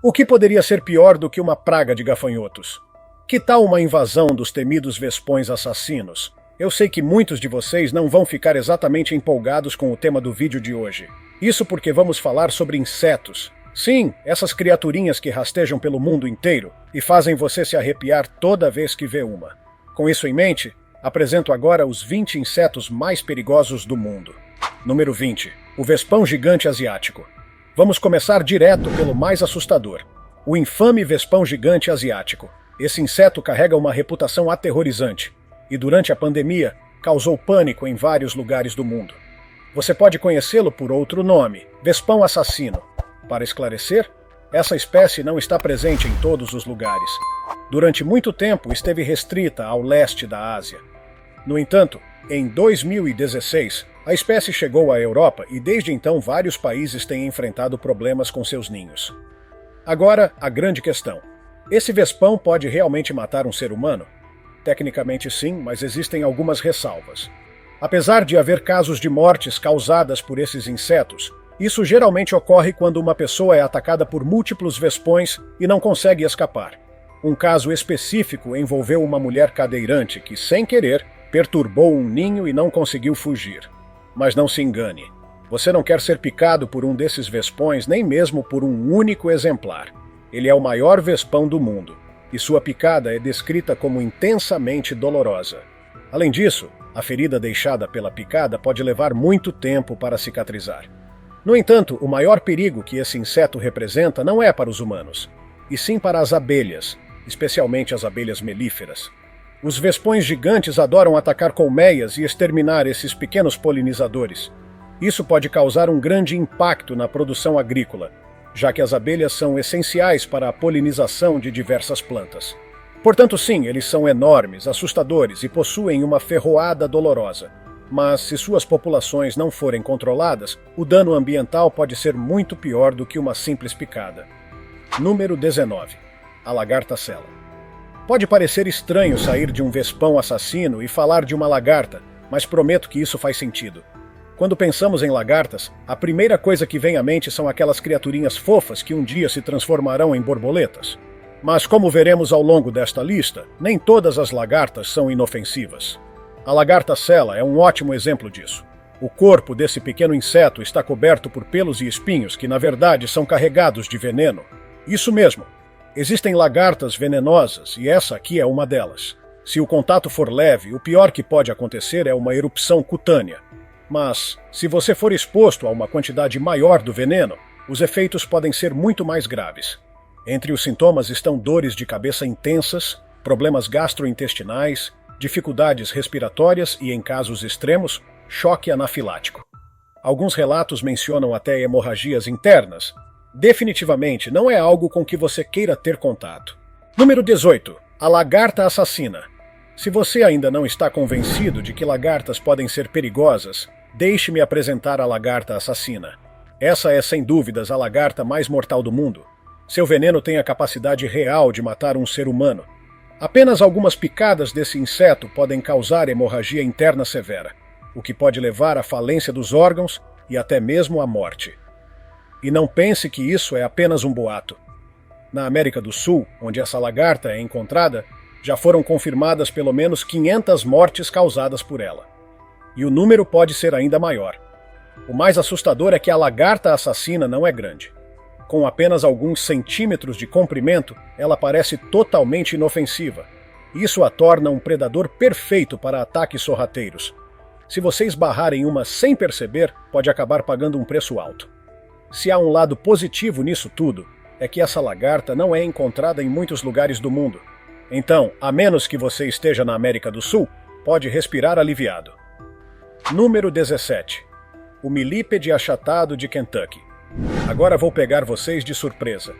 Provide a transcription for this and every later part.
O que poderia ser pior do que uma praga de gafanhotos? Que tal uma invasão dos temidos vespões assassinos? Eu sei que muitos de vocês não vão ficar exatamente empolgados com o tema do vídeo de hoje. Isso porque vamos falar sobre insetos. Sim, essas criaturinhas que rastejam pelo mundo inteiro e fazem você se arrepiar toda vez que vê uma. Com isso em mente, apresento agora os 20 insetos mais perigosos do mundo. Número 20. O vespão gigante asiático. Vamos começar direto pelo mais assustador. O infame vespão gigante asiático. Esse inseto carrega uma reputação aterrorizante e, durante a pandemia, causou pânico em vários lugares do mundo. Você pode conhecê-lo por outro nome, vespão assassino. Para esclarecer, essa espécie não está presente em todos os lugares. Durante muito tempo esteve restrita ao leste da Ásia. No entanto, em 2016, a espécie chegou à Europa e desde então vários países têm enfrentado problemas com seus ninhos. Agora, a grande questão. Esse vespão pode realmente matar um ser humano? Tecnicamente sim, mas existem algumas ressalvas. Apesar de haver casos de mortes causadas por esses insetos, isso geralmente ocorre quando uma pessoa é atacada por múltiplos vespões e não consegue escapar. Um caso específico envolveu uma mulher cadeirante que, sem querer, perturbou um ninho e não conseguiu fugir. Mas não se engane, você não quer ser picado por um desses vespões nem mesmo por um único exemplar. Ele é o maior vespão do mundo, e sua picada é descrita como intensamente dolorosa. Além disso, a ferida deixada pela picada pode levar muito tempo para cicatrizar. No entanto, o maior perigo que esse inseto representa não é para os humanos, e sim para as abelhas, especialmente as abelhas melíferas. Os vespões gigantes adoram atacar colmeias e exterminar esses pequenos polinizadores. Isso pode causar um grande impacto na produção agrícola, já que as abelhas são essenciais para a polinização de diversas plantas. Portanto, sim, eles são enormes, assustadores e possuem uma ferroada dolorosa. Mas, se suas populações não forem controladas, o dano ambiental pode ser muito pior do que uma simples picada. Número 19. A lagarta-sela. Pode parecer estranho sair de um vespão assassino e falar de uma lagarta, mas prometo que isso faz sentido. Quando pensamos em lagartas, a primeira coisa que vem à mente são aquelas criaturinhas fofas que um dia se transformarão em borboletas. Mas como veremos ao longo desta lista, nem todas as lagartas são inofensivas. A lagarta-sela é um ótimo exemplo disso. O corpo desse pequeno inseto está coberto por pelos e espinhos que, na verdade, são carregados de veneno. Isso mesmo. Existem lagartas venenosas e essa aqui é uma delas. Se o contato for leve, o pior que pode acontecer é uma erupção cutânea. Mas, se você for exposto a uma quantidade maior do veneno, os efeitos podem ser muito mais graves. Entre os sintomas estão dores de cabeça intensas, problemas gastrointestinais, dificuldades respiratórias e, em casos extremos, choque anafilático. Alguns relatos mencionam até hemorragias internas. Definitivamente não é algo com que você queira ter contato. Número 18. A lagarta assassina. Se você ainda não está convencido de que lagartas podem ser perigosas, deixe-me apresentar a lagarta assassina. Essa é, sem dúvidas, a lagarta mais mortal do mundo. Seu veneno tem a capacidade real de matar um ser humano. Apenas algumas picadas desse inseto podem causar hemorragia interna severa, o que pode levar à falência dos órgãos e até mesmo à morte. E não pense que isso é apenas um boato. Na América do Sul, onde essa lagarta é encontrada, já foram confirmadas pelo menos 500 mortes causadas por ela. E o número pode ser ainda maior. O mais assustador é que a lagarta assassina não é grande. Com apenas alguns centímetros de comprimento, ela parece totalmente inofensiva. Isso a torna um predador perfeito para ataques sorrateiros. Se você esbarrar em uma sem perceber, pode acabar pagando um preço alto. Se há um lado positivo nisso tudo, é que essa lagarta não é encontrada em muitos lugares do mundo. Então, a menos que você esteja na América do Sul, pode respirar aliviado. Número 17. O milípede achatado de Kentucky. Agora vou pegar vocês de surpresa.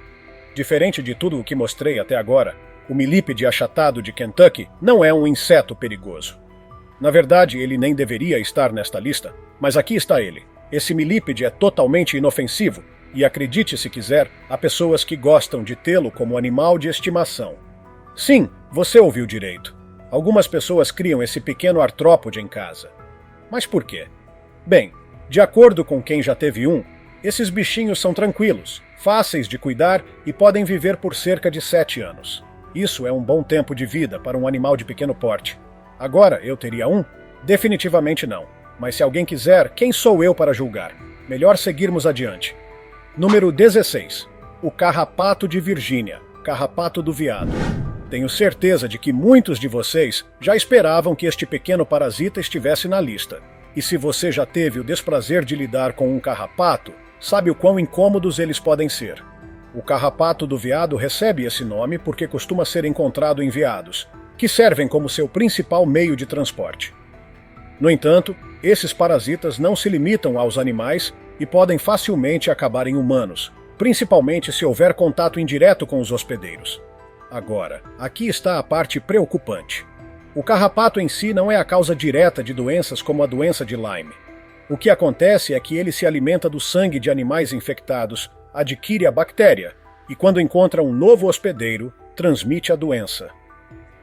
Diferente de tudo o que mostrei até agora, o milípede achatado de Kentucky não é um inseto perigoso. Na verdade, ele nem deveria estar nesta lista, mas aqui está ele. Esse milípede é totalmente inofensivo e, acredite se quiser, há pessoas que gostam de tê-lo como animal de estimação. Sim, você ouviu direito. Algumas pessoas criam esse pequeno artrópode em casa. Mas por quê? Bem, de acordo com quem já teve um, esses bichinhos são tranquilos, fáceis de cuidar e podem viver por cerca de 7 anos. Isso é um bom tempo de vida para um animal de pequeno porte. Agora, eu teria um? Definitivamente não. Mas se alguém quiser, quem sou eu para julgar? Melhor seguirmos adiante. Número 16. O carrapato de Virgínia, carrapato do veado. Tenho certeza de que muitos de vocês já esperavam que este pequeno parasita estivesse na lista. E se você já teve o desprazer de lidar com um carrapato, sabe o quão incômodos eles podem ser. O carrapato do veado recebe esse nome porque costuma ser encontrado em veados, que servem como seu principal meio de transporte. No entanto, esses parasitas não se limitam aos animais e podem facilmente acabar em humanos, principalmente se houver contato indireto com os hospedeiros. Agora, aqui está a parte preocupante. O carrapato em si não é a causa direta de doenças como a doença de Lyme. O que acontece é que ele se alimenta do sangue de animais infectados, adquire a bactéria e, quando encontra um novo hospedeiro, transmite a doença.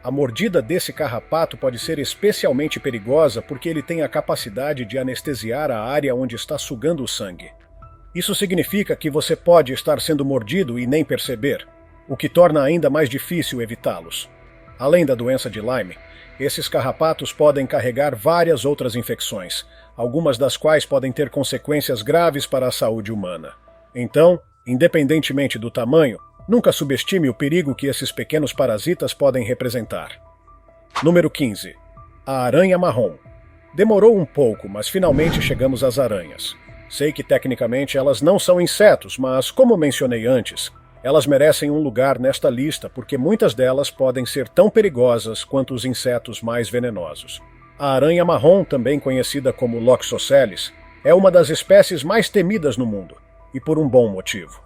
A mordida desse carrapato pode ser especialmente perigosa porque ele tem a capacidade de anestesiar a área onde está sugando o sangue. Isso significa que você pode estar sendo mordido e nem perceber, o que torna ainda mais difícil evitá-los. Além da doença de Lyme, esses carrapatos podem carregar várias outras infecções, algumas das quais podem ter consequências graves para a saúde humana. Então, independentemente do tamanho, nunca subestime o perigo que esses pequenos parasitas podem representar. Número 15. A aranha marrom. Demorou um pouco, mas finalmente chegamos às aranhas. Sei que tecnicamente elas não são insetos, mas, como mencionei antes, elas merecem um lugar nesta lista porque muitas delas podem ser tão perigosas quanto os insetos mais venenosos. A aranha marrom, também conhecida como Loxosceles, é uma das espécies mais temidas no mundo, e por um bom motivo.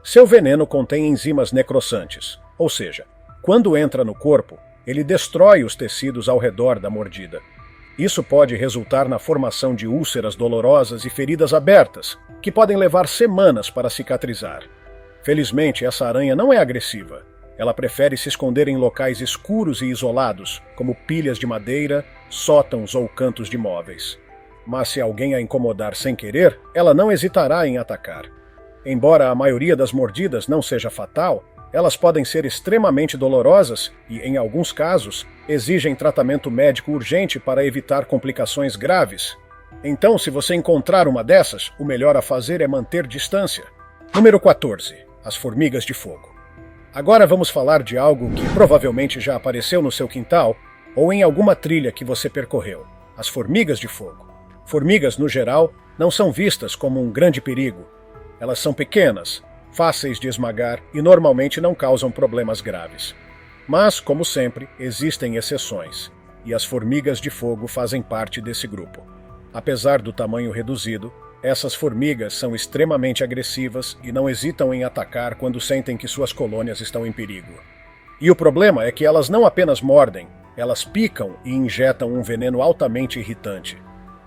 Seu veneno contém enzimas necrossantes, ou seja, quando entra no corpo, ele destrói os tecidos ao redor da mordida. Isso pode resultar na formação de úlceras dolorosas e feridas abertas, que podem levar semanas para cicatrizar. Felizmente, essa aranha não é agressiva. Ela prefere se esconder em locais escuros e isolados, como pilhas de madeira, sótãos ou cantos de móveis. Mas se alguém a incomodar sem querer, ela não hesitará em atacar. Embora a maioria das mordidas não seja fatal, elas podem ser extremamente dolorosas e, em alguns casos, exigem tratamento médico urgente para evitar complicações graves. Então, se você encontrar uma dessas, o melhor a fazer é manter distância. Número 14. As formigas de fogo. Agora vamos falar de algo que provavelmente já apareceu no seu quintal ou em alguma trilha que você percorreu. As formigas de fogo. Formigas, no geral, não são vistas como um grande perigo. Elas são pequenas, fáceis de esmagar e normalmente não causam problemas graves. Mas, como sempre, existem exceções, e as formigas de fogo fazem parte desse grupo. Apesar do tamanho reduzido, essas formigas são extremamente agressivas e não hesitam em atacar quando sentem que suas colônias estão em perigo. E o problema é que elas não apenas mordem, elas picam e injetam um veneno altamente irritante.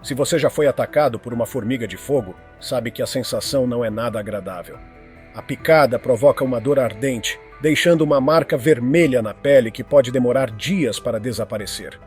Se você já foi atacado por uma formiga de fogo, sabe que a sensação não é nada agradável. A picada provoca uma dor ardente, deixando uma marca vermelha na pele que pode demorar dias para desaparecer.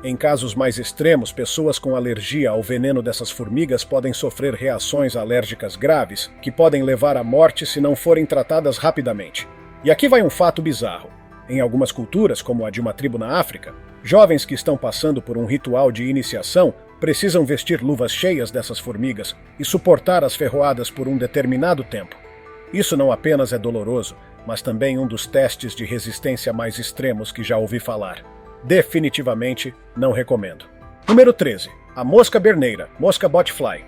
Em casos mais extremos, pessoas com alergia ao veneno dessas formigas podem sofrer reações alérgicas graves que podem levar à morte se não forem tratadas rapidamente. E aqui vai um fato bizarro. Em algumas culturas, como a de uma tribo na África, jovens que estão passando por um ritual de iniciação precisam vestir luvas cheias dessas formigas e suportar as ferroadas por um determinado tempo. Isso não apenas é doloroso, mas também um dos testes de resistência mais extremos que já ouvi falar. Definitivamente não recomendo. Número 13. A mosca berneira, mosca botfly.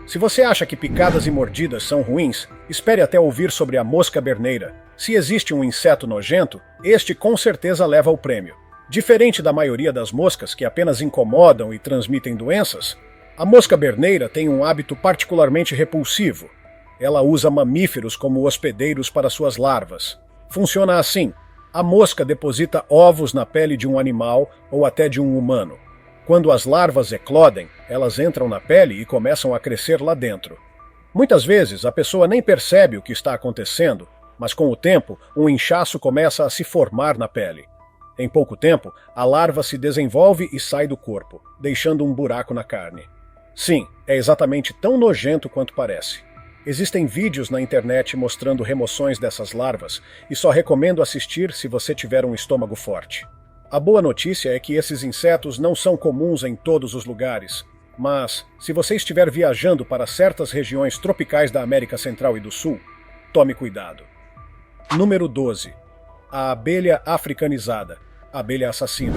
Se você acha que picadas e mordidas são ruins, espere até ouvir sobre a mosca berneira. Se existe um inseto nojento, este com certeza leva o prêmio. Diferente da maioria das moscas que apenas incomodam e transmitem doenças, a mosca berneira tem um hábito particularmente repulsivo. Ela usa mamíferos como hospedeiros para suas larvas. Funciona assim. A mosca deposita ovos na pele de um animal ou até de um humano. Quando as larvas eclodem, elas entram na pele e começam a crescer lá dentro. Muitas vezes a pessoa nem percebe o que está acontecendo, mas com o tempo um inchaço começa a se formar na pele. Em pouco tempo, a larva se desenvolve e sai do corpo, deixando um buraco na carne. Sim, é exatamente tão nojento quanto parece. Existem vídeos na internet mostrando remoções dessas larvas e só recomendo assistir se você tiver um estômago forte. A boa notícia é que esses insetos não são comuns em todos os lugares, mas se você estiver viajando para certas regiões tropicais da América Central e do Sul, tome cuidado. Número 12. A abelha africanizada, abelha assassina.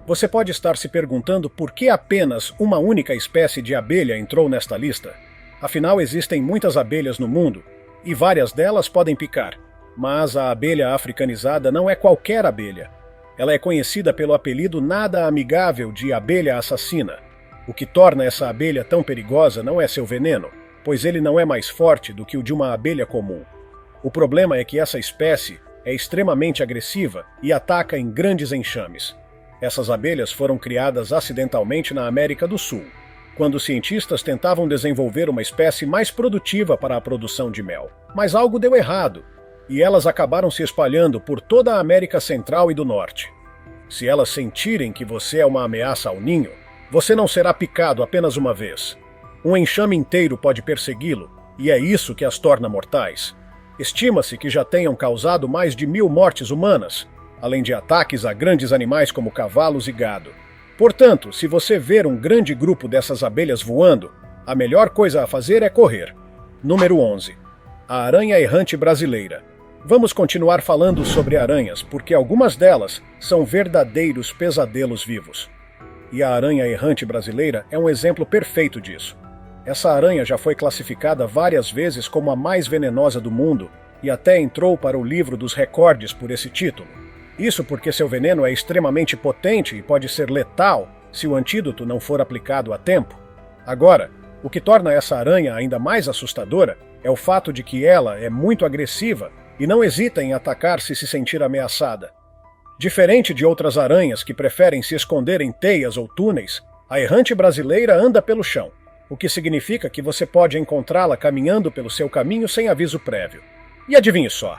Você pode estar se perguntando por que apenas uma única espécie de abelha entrou nesta lista. Afinal, existem muitas abelhas no mundo, e várias delas podem picar. Mas a abelha africanizada não é qualquer abelha. Ela é conhecida pelo apelido nada amigável de abelha assassina. O que torna essa abelha tão perigosa não é seu veneno, pois ele não é mais forte do que o de uma abelha comum. O problema é que essa espécie é extremamente agressiva e ataca em grandes enxames. Essas abelhas foram criadas acidentalmente na América do Sul, quando os cientistas tentavam desenvolver uma espécie mais produtiva para a produção de mel. Mas algo deu errado, e elas acabaram se espalhando por toda a América Central e do Norte. Se elas sentirem que você é uma ameaça ao ninho, você não será picado apenas uma vez. Um enxame inteiro pode persegui-lo, e é isso que as torna mortais. Estima-se que já tenham causado mais de 1000 mortes humanas, além de ataques a grandes animais como cavalos e gado. Portanto, se você ver um grande grupo dessas abelhas voando, a melhor coisa a fazer é correr. Número 11. A aranha errante brasileira. Vamos continuar falando sobre aranhas, porque algumas delas são verdadeiros pesadelos vivos. E a aranha errante brasileira é um exemplo perfeito disso. Essa aranha já foi classificada várias vezes como a mais venenosa do mundo e até entrou para o livro dos recordes por esse título. Isso porque seu veneno é extremamente potente e pode ser letal se o antídoto não for aplicado a tempo. Agora, o que torna essa aranha ainda mais assustadora é o fato de que ela é muito agressiva e não hesita em atacar se sentir ameaçada. Diferente de outras aranhas que preferem se esconder em teias ou túneis, a errante brasileira anda pelo chão, o que significa que você pode encontrá-la caminhando pelo seu caminho sem aviso prévio. E adivinhe só,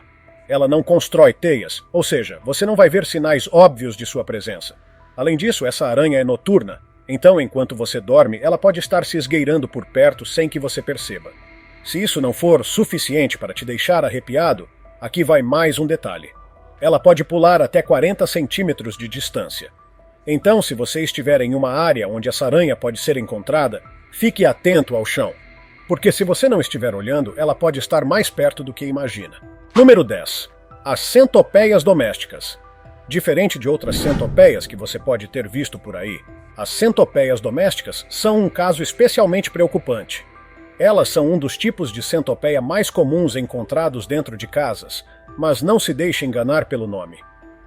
ela não constrói teias, ou seja, você não vai ver sinais óbvios de sua presença. Além disso, essa aranha é noturna, então enquanto você dorme, ela pode estar se esgueirando por perto sem que você perceba. Se isso não for suficiente para te deixar arrepiado, aqui vai mais um detalhe. Ela pode pular até 40 centímetros de distância. Então, se você estiver em uma área onde essa aranha pode ser encontrada, fique atento ao chão, porque se você não estiver olhando, ela pode estar mais perto do que imagina. Número 10. As centopeias domésticas. Diferente de outras centopeias que você pode ter visto por aí, as centopeias domésticas são um caso especialmente preocupante. Elas são um dos tipos de centopeia mais comuns encontrados dentro de casas, mas não se deixe enganar pelo nome.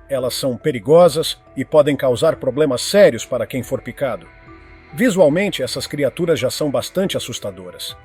Elas são perigosas e podem causar problemas sérios para quem for picado. Visualmente, essas criaturas já são bastante assustadoras.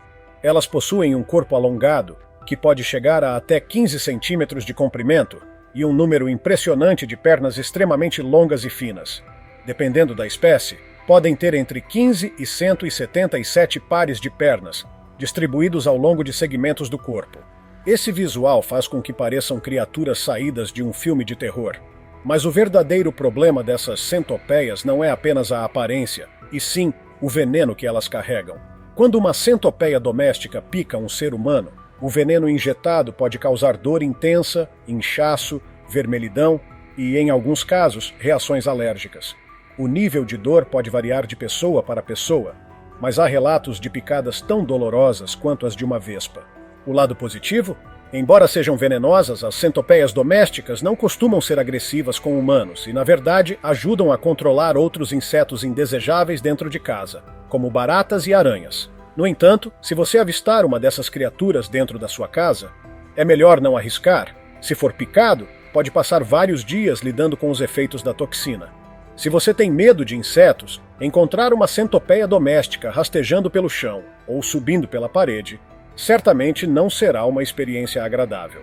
Elas possuem um corpo alongado, que pode chegar a até 15 centímetros de comprimento, e um número impressionante de pernas extremamente longas e finas. Dependendo da espécie, podem ter entre 15 e 177 pares de pernas, distribuídos ao longo de segmentos do corpo. Esse visual faz com que pareçam criaturas saídas de um filme de terror. Mas o verdadeiro problema dessas centopeias não é apenas a aparência, e sim o veneno que elas carregam. Quando uma centopeia doméstica pica um ser humano, o veneno injetado pode causar dor intensa, inchaço, vermelhidão e, em alguns casos, reações alérgicas. O nível de dor pode variar de pessoa para pessoa, mas há relatos de picadas tão dolorosas quanto as de uma vespa. O lado positivo? Embora sejam venenosas, as centopeias domésticas não costumam ser agressivas com humanos e, na verdade, ajudam a controlar outros insetos indesejáveis dentro de casa, como baratas e aranhas. No entanto, se você avistar uma dessas criaturas dentro da sua casa, é melhor não arriscar. Se for picado, pode passar vários dias lidando com os efeitos da toxina. Se você tem medo de insetos, encontrar uma centopeia doméstica rastejando pelo chão ou subindo pela parede certamente não será uma experiência agradável.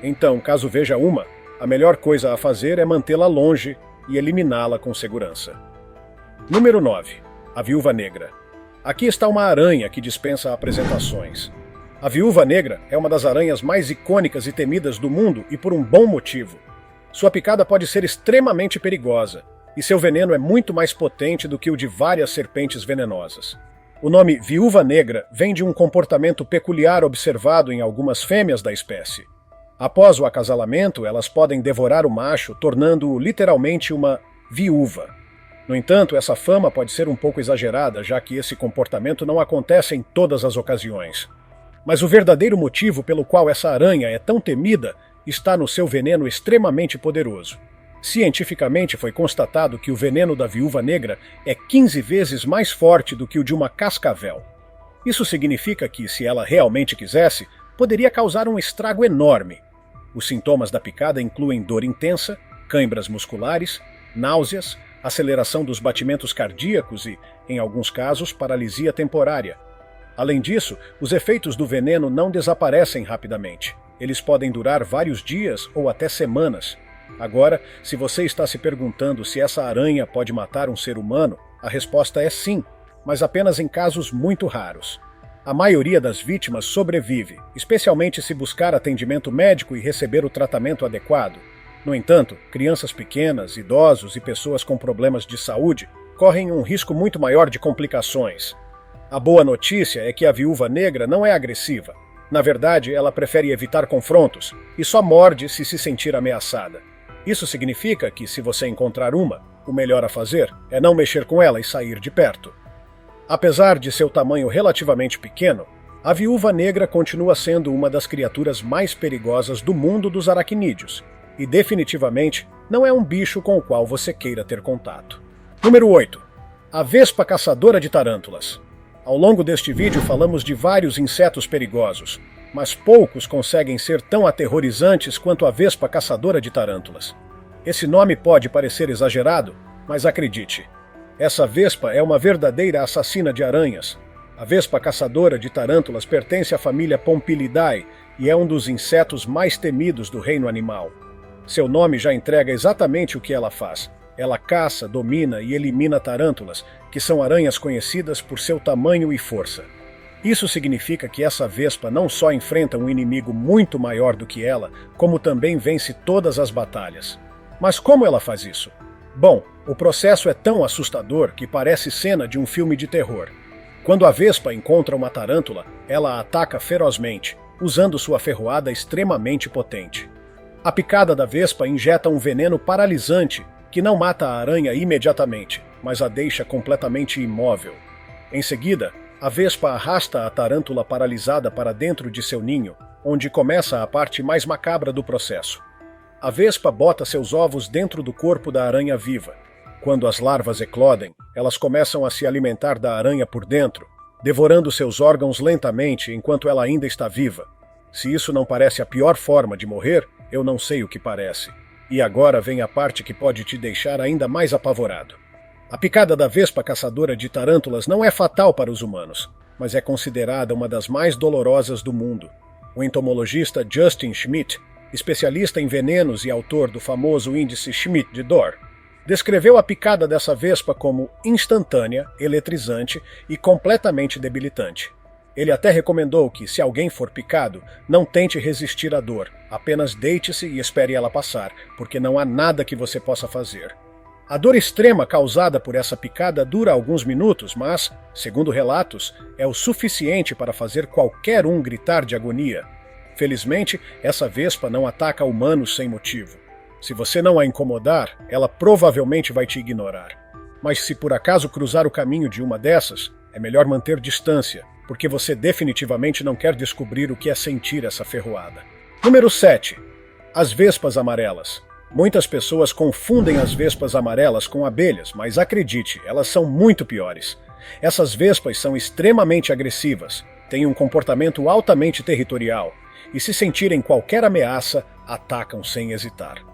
Então, caso veja uma, a melhor coisa a fazer é mantê-la longe e eliminá-la com segurança. Número 9. A viúva negra. Aqui está uma aranha que dispensa apresentações. A viúva negra é uma das aranhas mais icônicas e temidas do mundo e por um bom motivo. Sua picada pode ser extremamente perigosa, e seu veneno é muito mais potente do que o de várias serpentes venenosas. O nome viúva negra vem de um comportamento peculiar observado em algumas fêmeas da espécie. Após o acasalamento, elas podem devorar o macho, tornando-o literalmente uma viúva. No entanto, essa fama pode ser um pouco exagerada, já que esse comportamento não acontece em todas as ocasiões. Mas o verdadeiro motivo pelo qual essa aranha é tão temida está no seu veneno extremamente poderoso. Cientificamente foi constatado que o veneno da viúva negra é 15 vezes mais forte do que o de uma cascavel. Isso significa que, se ela realmente quisesse, poderia causar um estrago enorme. Os sintomas da picada incluem dor intensa, câimbras musculares, náuseas, aceleração dos batimentos cardíacos e, em alguns casos, paralisia temporária. Além disso, os efeitos do veneno não desaparecem rapidamente. Eles podem durar vários dias ou até semanas. Agora, se você está se perguntando se essa aranha pode matar um ser humano, a resposta é sim, mas apenas em casos muito raros. A maioria das vítimas sobrevive, especialmente se buscar atendimento médico e receber o tratamento adequado. No entanto, crianças pequenas, idosos e pessoas com problemas de saúde correm um risco muito maior de complicações. A boa notícia é que a viúva negra não é agressiva. Na verdade, ela prefere evitar confrontos e só morde se sentir ameaçada. Isso significa que, se você encontrar uma, o melhor a fazer é não mexer com ela e sair de perto. Apesar de seu tamanho relativamente pequeno, a viúva negra continua sendo uma das criaturas mais perigosas do mundo dos aracnídeos, e definitivamente não é um bicho com o qual você queira ter contato. Número 8. A vespa caçadora de tarântulas. Ao longo deste vídeo falamos de vários insetos perigosos, mas poucos conseguem ser tão aterrorizantes quanto a vespa caçadora de tarântulas. Esse nome pode parecer exagerado, mas acredite, essa vespa é uma verdadeira assassina de aranhas. A vespa caçadora de tarântulas pertence à família Pompilidae e é um dos insetos mais temidos do reino animal. Seu nome já entrega exatamente o que ela faz. Ela caça, domina e elimina tarântulas, que são aranhas conhecidas por seu tamanho e força. Isso significa que essa vespa não só enfrenta um inimigo muito maior do que ela, como também vence todas as batalhas. Mas como ela faz isso? Bom, o processo é tão assustador que parece cena de um filme de terror. Quando a vespa encontra uma tarântula, ela a ataca ferozmente, usando sua ferroada extremamente potente. A picada da vespa injeta um veneno paralisante que não mata a aranha imediatamente, mas a deixa completamente imóvel. Em seguida, a vespa arrasta a tarântula paralisada para dentro de seu ninho, onde começa a parte mais macabra do processo. A vespa bota seus ovos dentro do corpo da aranha viva. Quando as larvas eclodem, elas começam a se alimentar da aranha por dentro, devorando seus órgãos lentamente enquanto ela ainda está viva. Se isso não parece a pior forma de morrer, eu não sei o que parece. E agora vem a parte que pode te deixar ainda mais apavorado. A picada da vespa caçadora de tarântulas não é fatal para os humanos, mas é considerada uma das mais dolorosas do mundo. O entomologista Justin Schmidt, especialista em venenos e autor do famoso índice Schmidt de dor, descreveu a picada dessa vespa como instantânea, eletrizante e completamente debilitante. Ele até recomendou que, se alguém for picado, não tente resistir à dor, apenas deite-se e espere ela passar, porque não há nada que você possa fazer. A dor extrema causada por essa picada dura alguns minutos, mas, segundo relatos, é o suficiente para fazer qualquer um gritar de agonia. Felizmente, essa vespa não ataca humanos sem motivo. Se você não a incomodar, ela provavelmente vai te ignorar. Mas se por acaso cruzar o caminho de uma dessas, é melhor manter distância, porque você definitivamente não quer descobrir o que é sentir essa ferroada. Número 7. As vespas amarelas. Muitas pessoas confundem as vespas amarelas com abelhas, mas acredite, elas são muito piores. Essas vespas são extremamente agressivas, têm um comportamento altamente territorial, e se sentirem qualquer ameaça, atacam sem hesitar.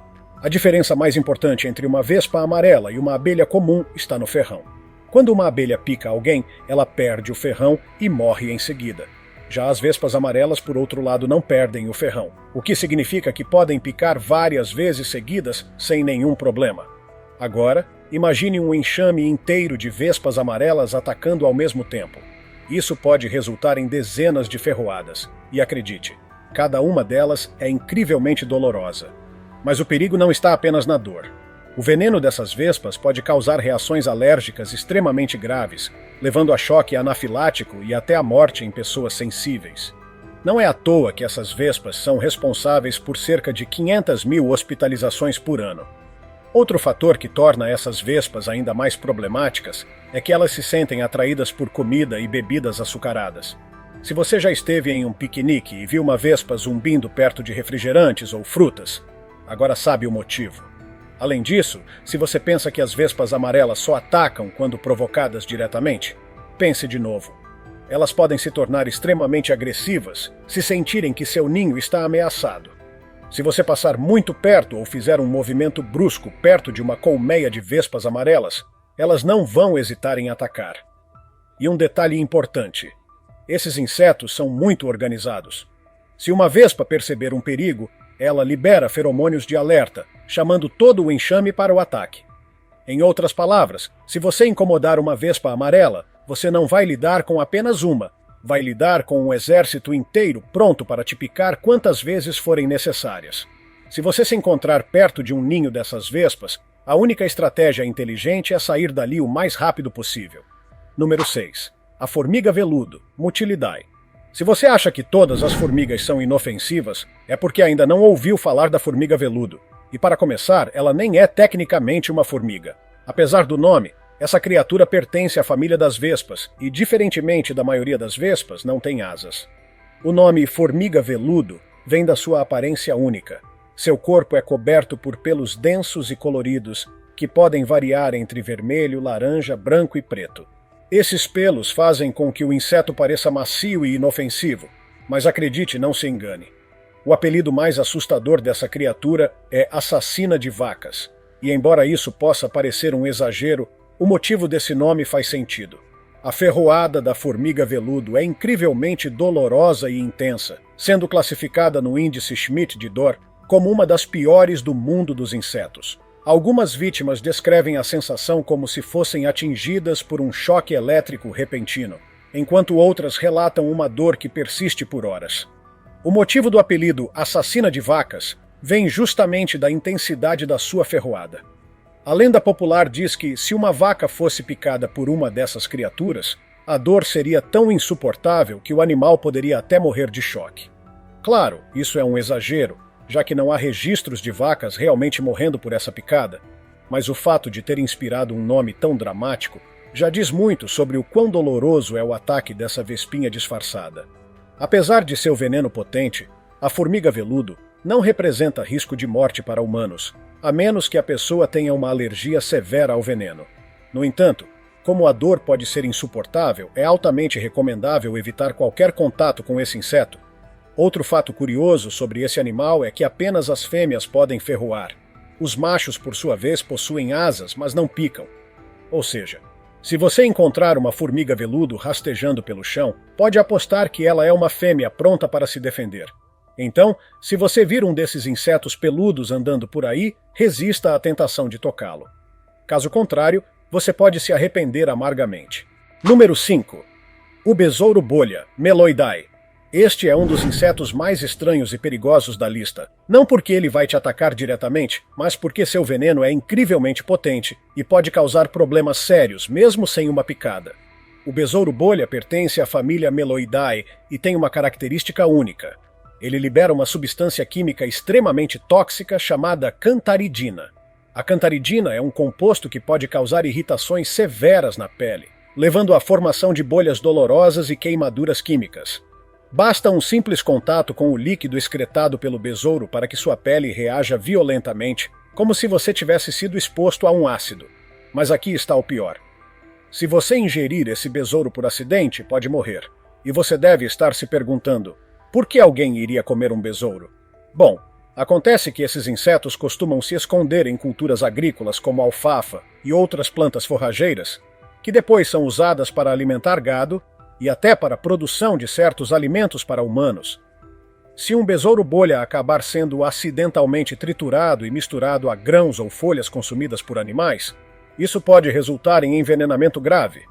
A diferença mais importante entre uma vespa amarela e uma abelha comum está no ferrão. Quando uma abelha pica alguém, ela perde o ferrão e morre em seguida. Já as vespas amarelas, por outro lado, não perdem o ferrão, o que significa que podem picar várias vezes seguidas sem nenhum problema. Agora, imagine um enxame inteiro de vespas amarelas atacando ao mesmo tempo. Isso pode resultar em dezenas de ferroadas, e acredite, cada uma delas é incrivelmente dolorosa. Mas o perigo não está apenas na dor. O veneno dessas vespas pode causar reações alérgicas extremamente graves, levando a choque anafilático e até a morte em pessoas sensíveis. Não é à toa que essas vespas são responsáveis por cerca de 500 mil hospitalizações por ano. Outro fator que torna essas vespas ainda mais problemáticas é que elas se sentem atraídas por comida e bebidas açucaradas. Se você já esteve em um piquenique e viu uma vespa zumbindo perto de refrigerantes ou frutas, agora sabe o motivo. Além disso, se você pensa que as vespas amarelas só atacam quando provocadas diretamente, pense de novo. Elas podem se tornar extremamente agressivas se sentirem que seu ninho está ameaçado. Se você passar muito perto ou fizer um movimento brusco perto de uma colmeia de vespas amarelas, elas não vão hesitar em atacar. E um detalhe importante: esses insetos são muito organizados. Se uma vespa perceber um perigo, ela libera feromônios de alerta, chamando todo o enxame para o ataque. Em outras palavras, se você incomodar uma vespa amarela, você não vai lidar com apenas uma, vai lidar com um exército inteiro pronto para te picar quantas vezes forem necessárias. Se você se encontrar perto de um ninho dessas vespas, a única estratégia inteligente é sair dali o mais rápido possível. Número 6. A formiga veludo, Mutilidae. Se você acha que todas as formigas são inofensivas, é porque ainda não ouviu falar da formiga veludo. E para começar, ela nem é tecnicamente uma formiga. Apesar do nome, essa criatura pertence à família das vespas e, diferentemente da maioria das vespas, não tem asas. O nome formiga veludo vem da sua aparência única. Seu corpo é coberto por pelos densos e coloridos, que podem variar entre vermelho, laranja, branco e preto. Esses pelos fazem com que o inseto pareça macio e inofensivo, mas acredite, não se engane. O apelido mais assustador dessa criatura é assassina de vacas, e embora isso possa parecer um exagero, o motivo desse nome faz sentido. A ferroada da formiga veludo é incrivelmente dolorosa e intensa, sendo classificada no índice Schmidt de dor como uma das piores do mundo dos insetos. Algumas vítimas descrevem a sensação como se fossem atingidas por um choque elétrico repentino, enquanto outras relatam uma dor que persiste por horas. O motivo do apelido assassina de vacas vem justamente da intensidade da sua ferroada. A lenda popular diz que, se uma vaca fosse picada por uma dessas criaturas, a dor seria tão insuportável que o animal poderia até morrer de choque. Claro, isso é um exagero, já que não há registros de vacas realmente morrendo por essa picada, mas o fato de ter inspirado um nome tão dramático já diz muito sobre o quão doloroso é o ataque dessa vespinha disfarçada. Apesar de seu veneno potente, a formiga veludo não representa risco de morte para humanos, a menos que a pessoa tenha uma alergia severa ao veneno. No entanto, como a dor pode ser insuportável, é altamente recomendável evitar qualquer contato com esse inseto. Outro fato curioso sobre esse animal é que apenas as fêmeas podem ferroar. Os machos, por sua vez, possuem asas, mas não picam. Ou seja, se você encontrar uma formiga veludo rastejando pelo chão, pode apostar que ela é uma fêmea pronta para se defender. Então, se você vir um desses insetos peludos andando por aí, resista à tentação de tocá-lo. Caso contrário, você pode se arrepender amargamente. Número 5. O besouro bolha, Meloidae. Este é um dos insetos mais estranhos e perigosos da lista, não porque ele vai te atacar diretamente, mas porque seu veneno é incrivelmente potente e pode causar problemas sérios, mesmo sem uma picada. O besouro bolha pertence à família Meloidae e tem uma característica única. Ele libera uma substância química extremamente tóxica chamada cantaridina. A cantaridina é um composto que pode causar irritações severas na pele, levando à formação de bolhas dolorosas e queimaduras químicas. Basta um simples contato com o líquido excretado pelo besouro para que sua pele reaja violentamente, como se você tivesse sido exposto a um ácido. Mas aqui está o pior. Se você ingerir esse besouro por acidente, pode morrer. E você deve estar se perguntando: por que alguém iria comer um besouro? Bom, acontece que esses insetos costumam se esconder em culturas agrícolas como alfafa e outras plantas forrageiras, que depois são usadas para alimentar gado e até para a produção de certos alimentos para humanos. Se um besouro bolha acabar sendo acidentalmente triturado e misturado a grãos ou folhas consumidas por animais, isso pode resultar em envenenamento grave.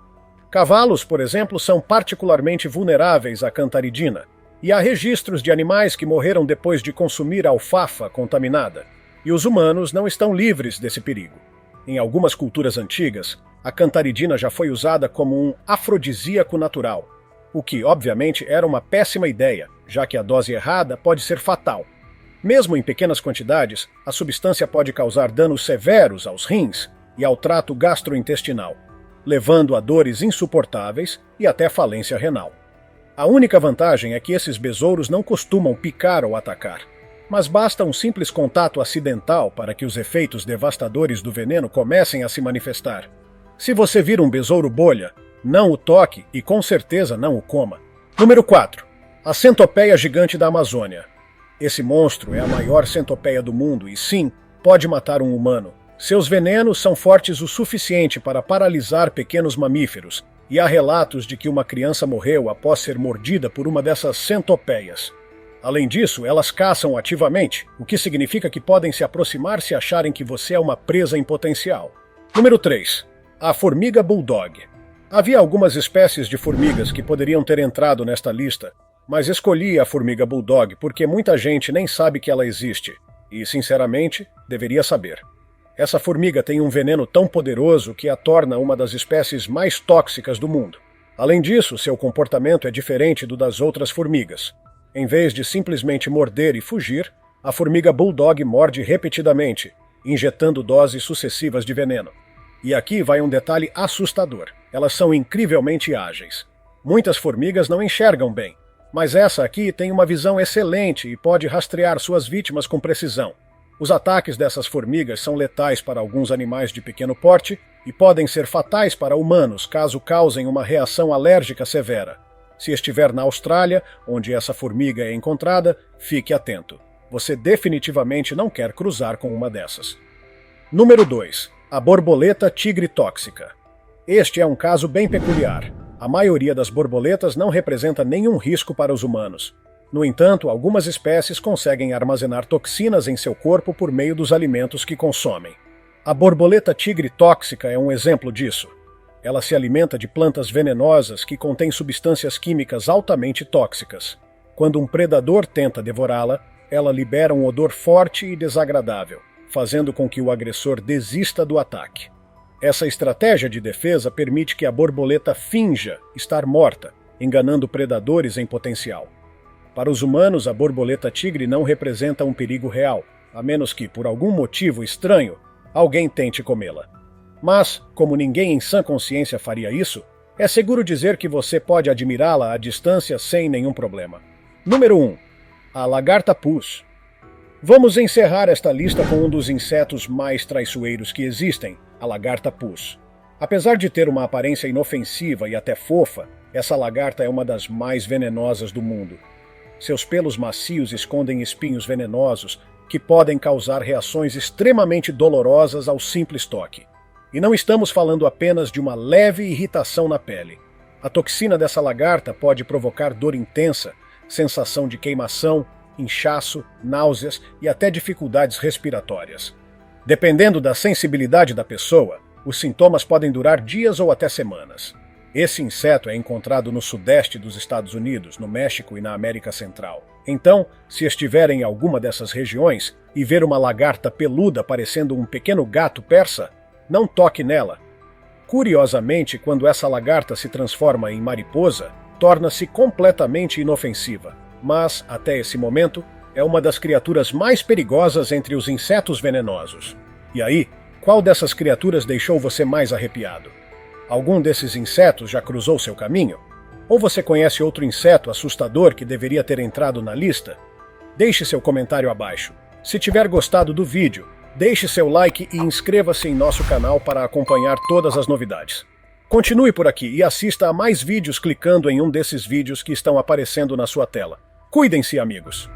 Cavalos, por exemplo, são particularmente vulneráveis à cantaridina, e há registros de animais que morreram depois de consumir alfafa contaminada. e os humanos não estão livres desse perigo. Em algumas culturas antigas, a cantaridina já foi usada como um afrodisíaco natural, o que, obviamente, era uma péssima ideia, já que a dose errada pode ser fatal. Mesmo em pequenas quantidades, a substância pode causar danos severos aos rins e ao trato gastrointestinal, levando a dores insuportáveis e até falência renal. A única vantagem é que esses besouros não costumam picar ou atacar, mas basta um simples contato acidental para que os efeitos devastadores do veneno comecem a se manifestar. Se você vir um besouro bolha, não o toque e com certeza não o coma. Número 4. A centopeia gigante da Amazônia. Esse monstro é a maior centopeia do mundo e, sim, pode matar um humano. Seus venenos são fortes o suficiente para paralisar pequenos mamíferos, e há relatos de que uma criança morreu após ser mordida por uma dessas centopeias. Além disso, elas caçam ativamente, o que significa que podem se aproximar se acharem que você é uma presa em potencial. Número 3. A formiga bulldog. Havia algumas espécies de formigas que poderiam ter entrado nesta lista, mas escolhi a formiga bulldog porque muita gente nem sabe que ela existe, e, sinceramente, deveria saber. Essa formiga tem um veneno tão poderoso que a torna uma das espécies mais tóxicas do mundo. Além disso, seu comportamento é diferente do das outras formigas. Em vez de simplesmente morder e fugir, a formiga bulldog morde repetidamente, injetando doses sucessivas de veneno. E aqui vai um detalhe assustador. Elas são incrivelmente ágeis. Muitas formigas não enxergam bem, mas essa aqui tem uma visão excelente e pode rastrear suas vítimas com precisão. Os ataques dessas formigas são letais para alguns animais de pequeno porte e podem ser fatais para humanos caso causem uma reação alérgica severa. Se estiver na Austrália, onde essa formiga é encontrada, fique atento. Você definitivamente não quer cruzar com uma dessas. Número 2. A borboleta tigre tóxica. Este é um caso bem peculiar. A maioria das borboletas não representa nenhum risco para os humanos. No entanto, algumas espécies conseguem armazenar toxinas em seu corpo por meio dos alimentos que consomem. A borboleta tigre tóxica é um exemplo disso. Ela se alimenta de plantas venenosas que contêm substâncias químicas altamente tóxicas. Quando um predador tenta devorá-la, ela libera um odor forte e desagradável, fazendo com que o agressor desista do ataque. Essa estratégia de defesa permite que a borboleta finja estar morta, enganando predadores em potencial. Para os humanos, a borboleta tigre não representa um perigo real, a menos que, por algum motivo estranho, alguém tente comê-la. Mas, como ninguém em sã consciência faria isso, é seguro dizer que você pode admirá-la à distância sem nenhum problema. Número 1. A lagarta-pus. Vamos encerrar esta lista com um dos insetos mais traiçoeiros que existem, a lagarta-pus. Apesar de ter uma aparência inofensiva e até fofa, essa lagarta é uma das mais venenosas do mundo. Seus pelos macios escondem espinhos venenosos que podem causar reações extremamente dolorosas ao simples toque. E não estamos falando apenas de uma leve irritação na pele. A toxina dessa lagarta pode provocar dor intensa, sensação de queimação, inchaço, náuseas e até dificuldades respiratórias. Dependendo da sensibilidade da pessoa, os sintomas podem durar dias ou até semanas. Esse inseto é encontrado no sudeste dos Estados Unidos, no México e na América Central. Então, se estiver em alguma dessas regiões e ver uma lagarta peluda parecendo um pequeno gato persa, não toque nela. Curiosamente, quando essa lagarta se transforma em mariposa, torna-se completamente inofensiva. Mas, até esse momento, é uma das criaturas mais perigosas entre os insetos venenosos. E aí, qual dessas criaturas deixou você mais arrepiado? Algum desses insetos já cruzou seu caminho? Ou você conhece outro inseto assustador que deveria ter entrado na lista? Deixe seu comentário abaixo. Se tiver gostado do vídeo, deixe seu like e inscreva-se em nosso canal para acompanhar todas as novidades. Continue por aqui e assista a mais vídeos clicando em um desses vídeos que estão aparecendo na sua tela. Cuidem-se, amigos!